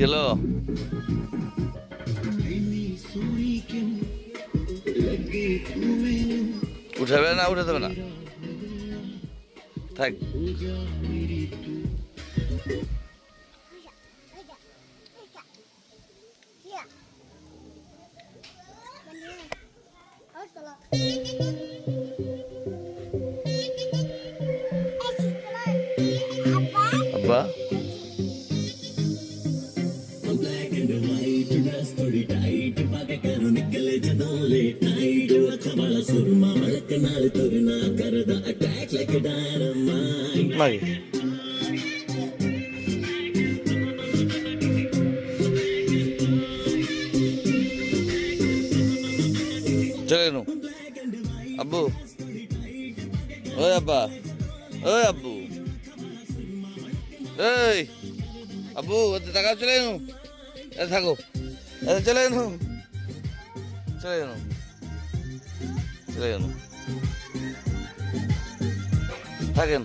গেল উঠাবে না, উঠে দেবে না, থাক। আব্বা মারি চলে গেল। আব্বু, ওই আব্বা, ওই আব্বু, এই আব্বু, টাকা চলে গেল, থাকো, চলে গেল, চলে গেল, চলে গেল, থাকেন।